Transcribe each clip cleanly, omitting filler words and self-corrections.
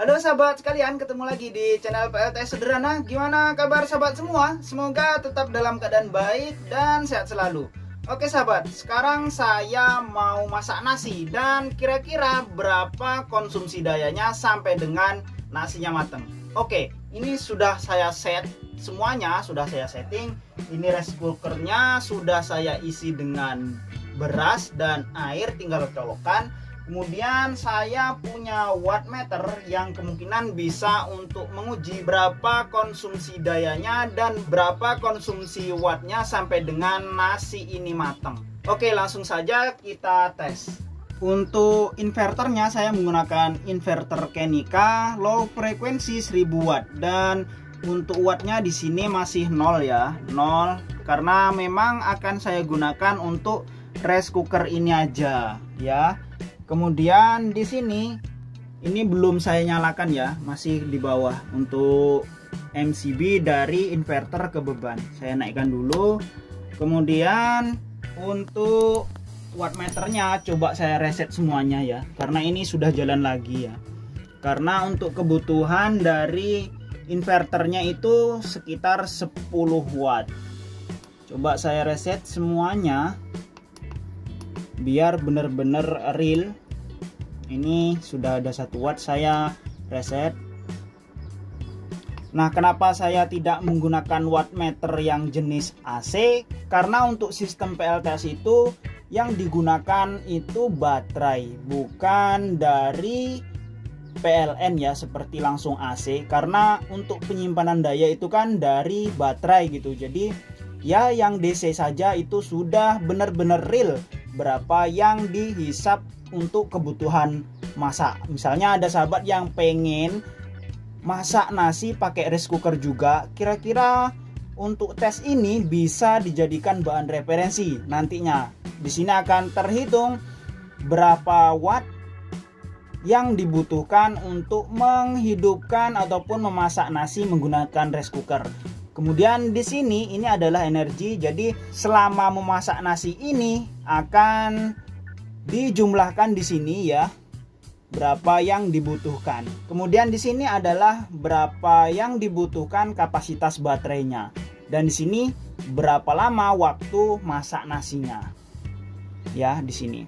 Halo sahabat sekalian, ketemu lagi di channel PLTS Sederhana. Gimana kabar sahabat semua? Semoga tetap dalam keadaan baik dan sehat selalu. Oke sahabat, sekarang saya mau masak nasi. Dan kira-kira berapa konsumsi dayanya sampai dengan nasinya mateng. Oke, ini sudah saya set semuanya, sudah saya setting. Ini rice cookernya sudah saya isi dengan beras dan air, tinggal colokan. Kemudian saya punya wattmeter yang kemungkinan bisa untuk menguji berapa konsumsi dayanya dan berapa konsumsi wattnya sampai dengan nasi ini matang. Oke, langsung saja kita tes. Untuk inverternya saya menggunakan inverter Kenika low frekuensi 1000 watt dan untuk wattnya di sini masih 0 ya, 0 karena memang akan saya gunakan untuk rice cooker ini aja ya. Kemudian di sini ini belum saya nyalakan ya, masih di bawah untuk MCB dari inverter ke beban. Saya naikkan dulu. Kemudian untuk wattmeternya coba saya reset semuanya ya, karena ini sudah jalan lagi ya. Karena untuk kebutuhan dari inverternya itu sekitar 10 watt. Coba saya reset semuanya biar benar-benar real. Ini sudah ada 1 watt, saya reset. Nah, kenapa saya tidak menggunakan wattmeter yang jenis AC? Karena untuk sistem PLTS itu yang digunakan itu baterai, bukan dari PLN ya, seperti langsung AC. Karena untuk penyimpanan daya itu kan dari baterai gitu. Jadi ya yang DC saja itu sudah benar-benar real berapa yang dihisap untuk kebutuhan masak. Misalnya ada sahabat yang pengen masak nasi pakai rice cooker juga, kira-kira untuk tes ini bisa dijadikan bahan referensi nantinya. Di sini akan terhitung berapa watt yang dibutuhkan untuk menghidupkan ataupun memasak nasi menggunakan rice cooker. Kemudian di sini ini adalah energi, jadi selama memasak nasi ini akan dijumlahkan di sini ya, berapa yang dibutuhkan. Kemudian di sini adalah berapa yang dibutuhkan kapasitas baterainya. Dan di sini berapa lama waktu masak nasinya. Ya, di sini.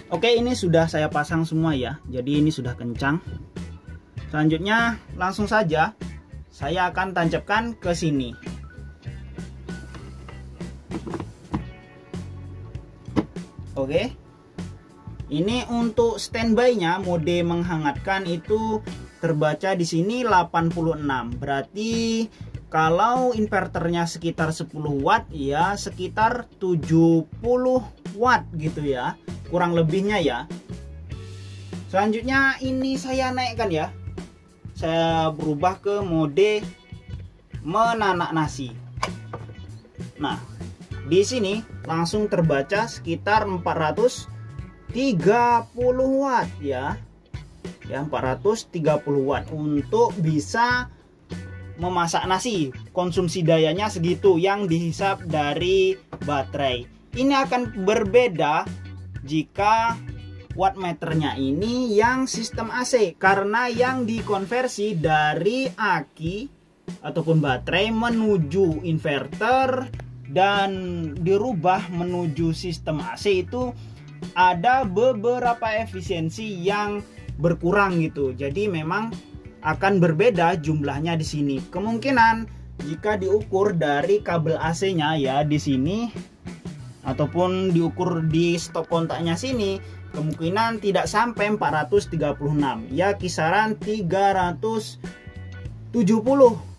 Oke, ini sudah saya pasang semua ya. Jadi ini sudah kencang. Selanjutnya langsung saja saya akan tancapkan ke sini. Oke. Ini untuk standby-nya, mode menghangatkan itu terbaca di sini 86. Berarti kalau inverternya sekitar 10 watt ya sekitar 70 watt gitu ya. Kurang lebihnya ya. Selanjutnya ini saya naikkan ya. Saya berubah ke mode menanak nasi. Nah, di sini langsung terbaca sekitar 430 watt ya. Ya, 430 watt untuk bisa memasak nasi. Konsumsi dayanya segitu yang dihisap dari baterai. Ini akan berbeda jika wattmeternya ini yang sistem AC, karena yang dikonversi dari aki ataupun baterai menuju inverter dan dirubah menuju sistem AC itu ada beberapa efisiensi yang berkurang gitu. Jadi memang akan berbeda jumlahnya di sini. Kemungkinan jika diukur dari kabel AC-nya ya di sini ataupun diukur di stop kontaknya sini, kemungkinan tidak sampai 436 ya, kisaran 370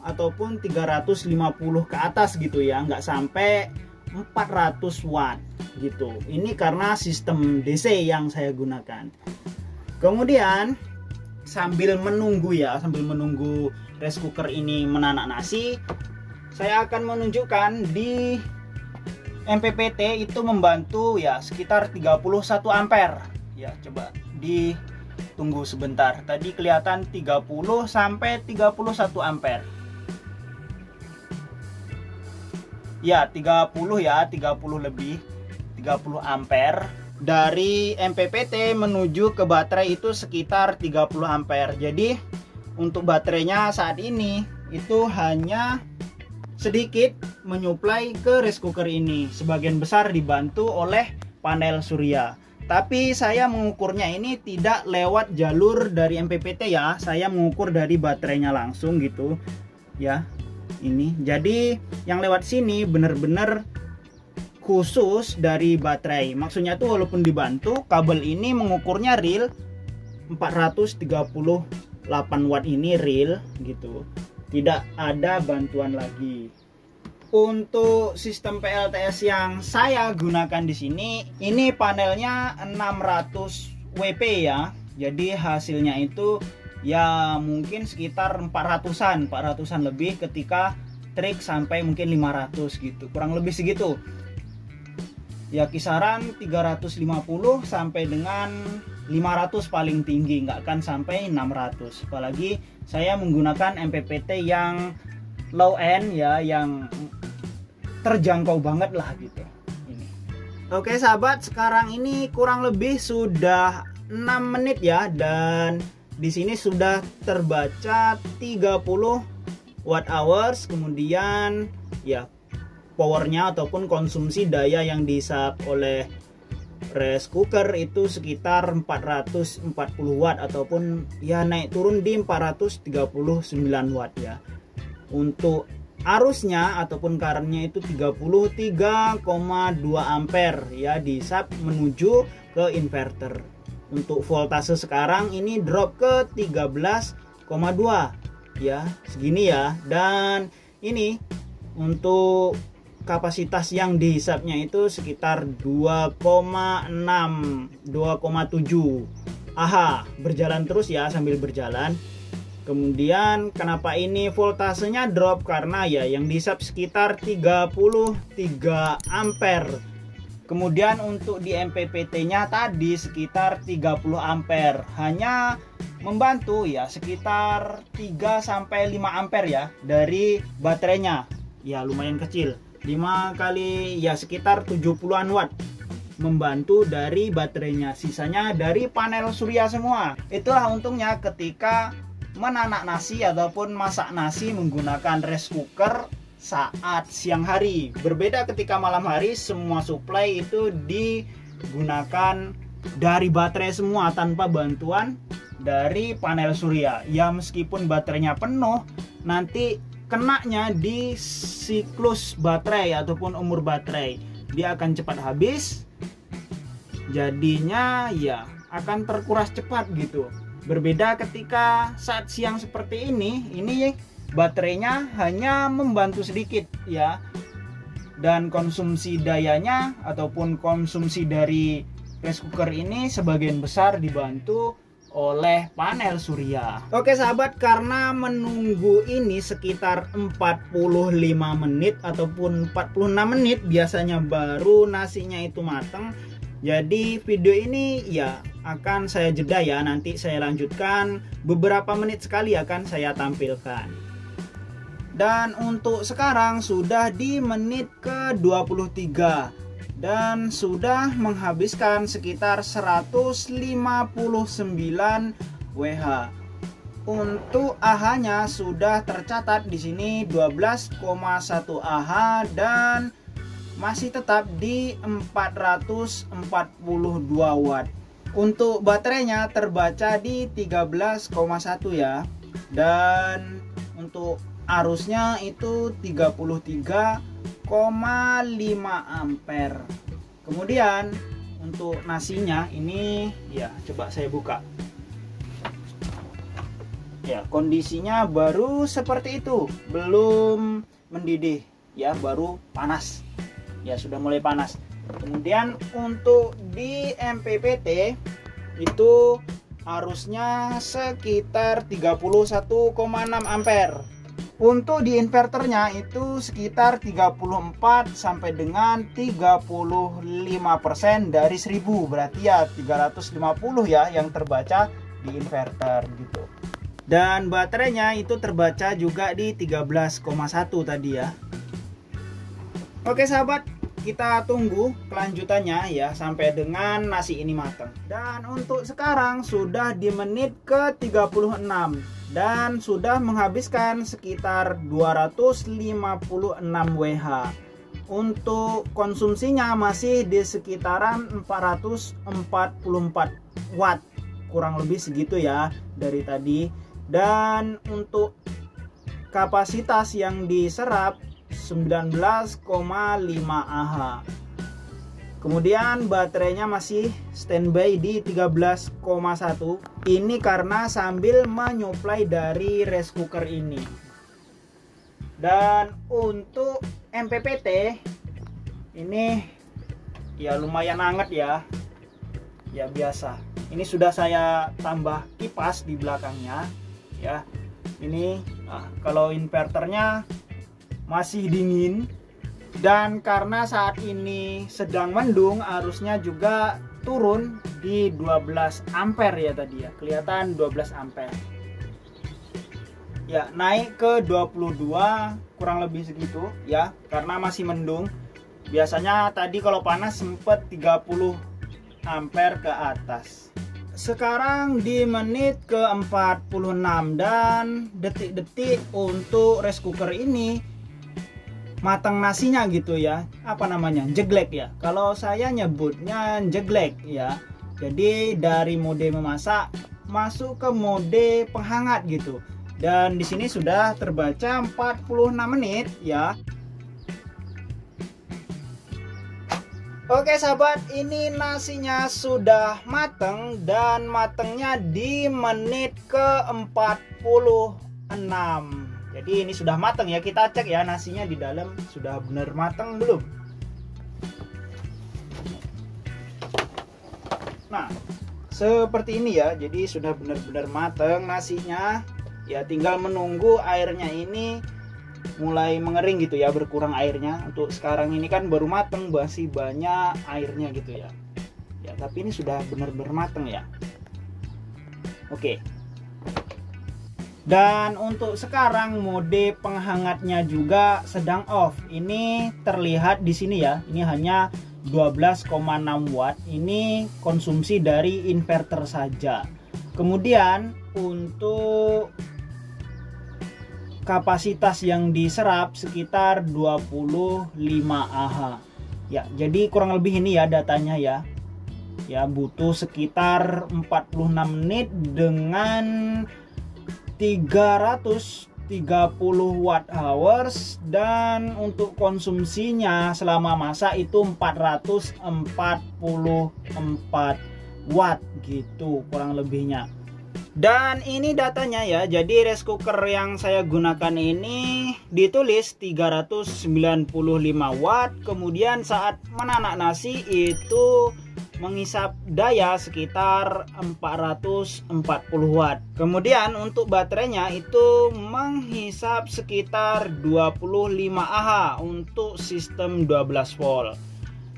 ataupun 350 ke atas gitu ya, nggak sampai 400 watt gitu. Ini karena sistem DC yang saya gunakan. Kemudian sambil menunggu rice cooker ini menanak nasi, saya akan menunjukkan di MPPT itu membantu ya sekitar 31 ampere ya. Coba ditunggu sebentar, tadi kelihatan 30 sampai 31 ampere ya, 30 ya, 30 lebih 30 ampere dari MPPT menuju ke baterai itu sekitar 30 ampere. Jadi untuk baterainya saat ini itu hanya sedikit menyuplai ke rice cooker ini. Sebagian besar dibantu oleh panel surya. Tapi saya mengukurnya ini tidak lewat jalur dari MPPT ya. Saya mengukur dari baterainya langsung gitu ya. Ini. Jadi yang lewat sini benar-benar khusus dari baterai. Maksudnya tuh walaupun dibantu, kabel ini mengukurnya real 438 watt ini real gitu. Tidak ada bantuan lagi. Untuk sistem PLTS yang saya gunakan di sini, ini panelnya 600 WP ya. Jadi hasilnya itu ya mungkin sekitar 400-an lebih ketika trik sampai mungkin 500 gitu. Kurang lebih segitu. Ya kisaran 350 sampai dengan 500 paling tinggi, nggak akan sampai 600. Apalagi saya menggunakan MPPT yang low end ya, yang terjangkau banget lah gitu. Ini. Oke sahabat, sekarang ini kurang lebih sudah 6 menit ya, dan di sini sudah terbaca 30 watt hours. Kemudian ya powernya ataupun konsumsi daya yang dihisap oleh rice cooker itu sekitar 440 watt ataupun ya naik turun di 439 watt ya. Untuk arusnya ataupun currentnya itu 33,2 ampere ya dihisap menuju ke inverter. Untuk voltase sekarang ini drop ke 13,2 ya, segini ya. Dan ini untuk kapasitas yang dihisapnya itu sekitar 2,6 2,7 AH. Berjalan terus ya sambil berjalan. Kemudian kenapa ini voltasenya drop? Karena ya yang dihisap sekitar 33 ampere. Kemudian untuk di MPPT nya tadi sekitar 30 ampere. Hanya membantu ya sekitar 3 sampai 5 ampere ya dari baterainya. Ya lumayan kecil. 5 kali ya sekitar 70-an watt membantu dari baterainya, sisanya dari panel surya semua. Itulah untungnya ketika menanak nasi ataupun masak nasi menggunakan rice cooker saat siang hari. Berbeda ketika malam hari, semua supply itu digunakan dari baterai semua tanpa bantuan dari panel surya. Ya meskipun baterainya penuh, nanti kenanya di siklus baterai ataupun umur baterai, dia akan cepat habis, jadinya ya akan terkuras cepat gitu. Berbeda ketika saat siang seperti ini baterainya hanya membantu sedikit ya, dan konsumsi dayanya ataupun konsumsi dari rice cooker ini sebagian besar dibantu oleh panel surya. Oke sahabat, karena menunggu ini sekitar 45 menit ataupun 46 menit biasanya baru nasinya itu matang. Jadi video ini ya akan saya jeda ya, nanti saya lanjutkan beberapa menit sekali akan saya tampilkan. Dan untuk sekarang sudah di menit ke 23 dan sudah menghabiskan sekitar 159 WH. Untuk AH-nya sudah tercatat di sini 12,1 AH dan masih tetap di 442 watt. Untuk baterainya terbaca di 13,1 ya. Dan untuk arusnya itu 33,5 ampere. Kemudian untuk nasinya ini ya coba saya buka. Ya, kondisinya baru seperti itu, belum mendidih ya, baru panas. Ya, sudah mulai panas. Kemudian untuk di MPPT itu arusnya sekitar 31,6 ampere. Untuk di inverternya itu sekitar 34 sampai dengan 35% dari 1000, berarti ya 350 ya yang terbaca di inverter gitu. Dan baterainya itu terbaca juga di 13,1 tadi ya. Oke sahabat, kita tunggu kelanjutannya ya sampai dengan nasi ini matang. Dan untuk sekarang sudah di menit ke 36 dan sudah menghabiskan sekitar 256 WH. Untuk konsumsinya masih di sekitaran 444 watt, kurang lebih segitu ya dari tadi. Dan untuk kapasitas yang diserap 19,5 Ah. Kemudian baterainya masih standby di 13,1. Ini karena sambil menyuplai dari rice cooker ini. Dan untuk MPPT ini ya lumayan hangat ya. Ya biasa. Ini sudah saya tambah kipas di belakangnya ya. Ini kalau inverternya masih dingin, dan karena saat ini sedang mendung, arusnya juga turun di 12 ampere ya tadi ya. Kelihatan 12 ampere. Ya, naik ke 22 kurang lebih segitu ya, karena masih mendung. Biasanya tadi kalau panas sempat 30 ampere ke atas. Sekarang di menit ke 46 dan detik-detik untuk rice cooker ini matang nasinya gitu ya. Apa namanya? Jeglek ya. Kalau saya nyebutnya jeglek ya. Jadi dari mode memasak masuk ke mode penghangat gitu. Dan di sini sudah terbaca 46 menit ya. Oke sahabat, ini nasinya sudah mateng dan matengnya di menit ke 46. Jadi ini sudah mateng ya, kita cek ya nasinya di dalam sudah benar mateng belum. Nah, seperti ini ya, jadi sudah benar-benar mateng nasinya. Ya tinggal menunggu airnya ini mulai mengering gitu ya, berkurang airnya. Untuk sekarang ini kan baru mateng, masih banyak airnya gitu ya. Ya tapi ini sudah benar-benar mateng ya. Oke. Dan untuk sekarang mode penghangatnya juga sedang off. Ini terlihat di sini ya. Ini hanya 12,6 watt. Ini konsumsi dari inverter saja. Kemudian untuk kapasitas yang diserap sekitar 25 Ah. Ya, jadi kurang lebih ini ya datanya ya. Ya, butuh sekitar 46 menit dengan 330 watt hours, dan untuk konsumsinya selama masak itu 444 watt gitu kurang lebihnya. Dan ini datanya ya. Jadi rice cooker yang saya gunakan ini ditulis 395 watt. Kemudian saat menanak nasi itu menghisap daya sekitar 440 watt. Kemudian untuk baterainya itu menghisap sekitar 25 Ah untuk sistem 12 volt.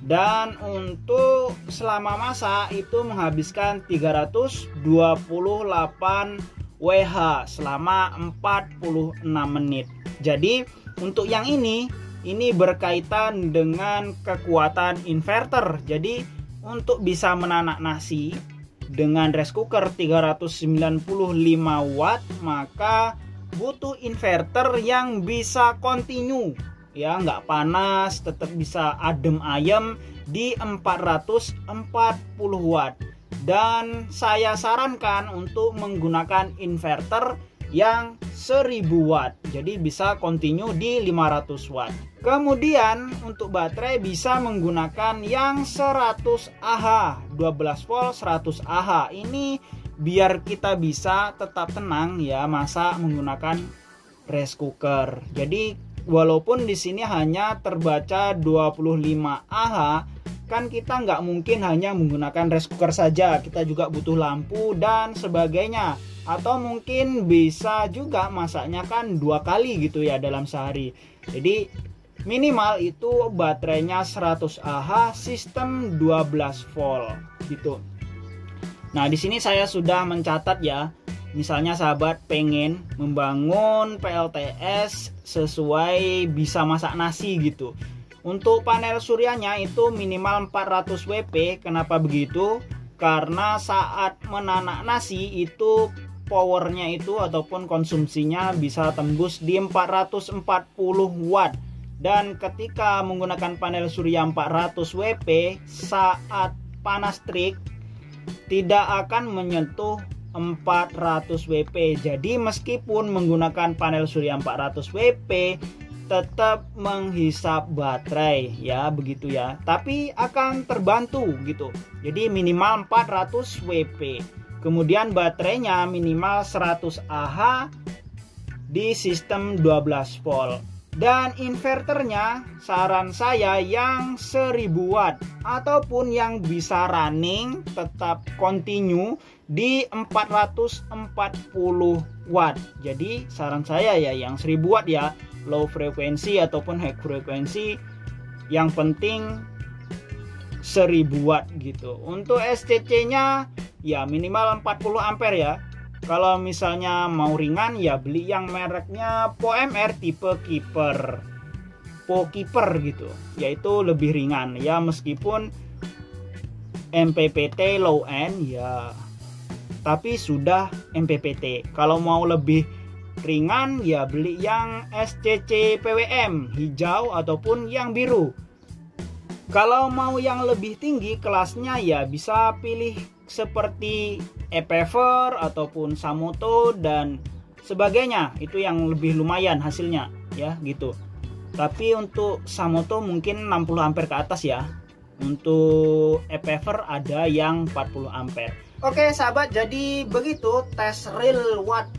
Dan untuk selama masak itu menghabiskan 328 WH selama 46 menit. Jadi untuk yang ini berkaitan dengan kekuatan inverter. Jadi untuk bisa menanak nasi dengan rice cooker 395 watt, maka butuh inverter yang bisa continue ya, nggak panas, tetap bisa adem ayem di 440 watt. Dan saya sarankan untuk menggunakan inverter yang 1000 watt, jadi bisa continue di 500 watt. Kemudian untuk baterai bisa menggunakan yang 100 Ah, 12 volt 100 Ah. Ini biar kita bisa tetap tenang ya masak menggunakan rice cooker. Jadi walaupun di sini hanya terbaca 25 Ah, kan kita nggak mungkin hanya menggunakan rice cooker saja. Kita juga butuh lampu dan sebagainya. Atau mungkin bisa juga masaknya kan 2 kali gitu ya dalam sehari. Jadi minimal itu baterainya 100 Ah, sistem 12 volt gitu. Nah, di sini saya sudah mencatat ya. Misalnya sahabat pengen membangun PLTS sesuai bisa masak nasi gitu. Untuk panel suryanya itu minimal 400 WP. Kenapa begitu? Karena saat menanak nasi itu powernya itu ataupun konsumsinya bisa tembus di 440 watt. Dan ketika menggunakan panel surya 400 WP, saat panas terik tidak akan menyentuh 400 WP. Jadi meskipun menggunakan panel surya 400 WP tetap menghisap baterai ya, begitu ya. Tapi akan terbantu gitu. Jadi minimal 400 WP. Kemudian baterainya minimal 100 Ah di sistem 12 volt. Dan inverternya saran saya yang 1000 watt ataupun yang bisa running tetap continue di 440 watt. Jadi saran saya ya yang 1000 watt ya, low frekuensi ataupun high frekuensi, yang penting 1000 watt gitu. Untuk SCC-nya ya minimal 40 ampere ya. Kalau misalnya mau ringan ya beli yang mereknya POMR tipe Keeper, gitu, yaitu lebih ringan ya, meskipun MPPT low end ya, tapi sudah MPPT. Kalau mau lebih ringan ya beli yang SCC PWM hijau ataupun yang biru. Kalau mau yang lebih tinggi kelasnya ya bisa pilih seperti Epever ataupun Samoto dan sebagainya. Itu yang lebih lumayan hasilnya ya gitu. Tapi untuk Samoto mungkin 60 ampere ke atas ya. Untuk Epever ada yang 40 ampere. Oke sahabat, jadi begitu tes real watt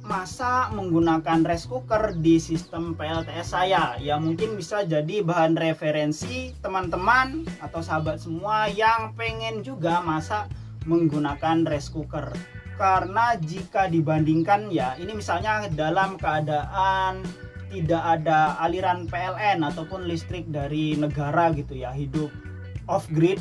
masa menggunakan rice cooker di sistem PLTS saya. Ya mungkin bisa jadi bahan referensi teman-teman atau sahabat semua yang pengen juga masak menggunakan rice cooker. Karena jika dibandingkan ya, ini misalnya dalam keadaan tidak ada aliran PLN ataupun listrik dari negara gitu ya, hidup off grid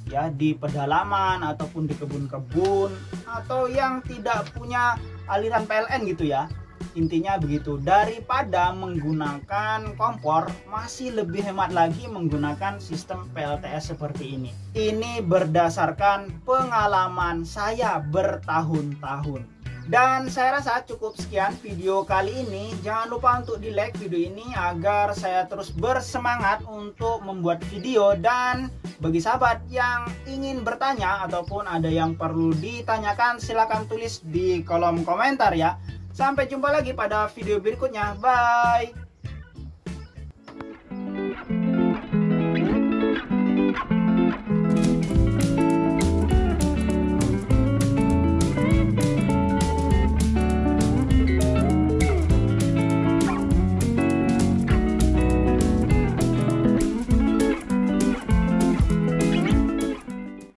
ya, di pedalaman ataupun di kebun-kebun atau yang tidak punya aliran PLN gitu ya. Intinya begitu, daripada menggunakan kompor masih lebih hemat lagi menggunakan sistem PLTS seperti ini. Ini berdasarkan pengalaman saya bertahun-tahun. Dan saya rasa cukup sekian video kali ini. Jangan lupa untuk di like video ini agar saya terus bersemangat untuk membuat video. Dan bagi sahabat yang ingin bertanya ataupun ada yang perlu ditanyakan, silahkan tulis di kolom komentar ya. Sampai jumpa lagi pada video berikutnya. Bye.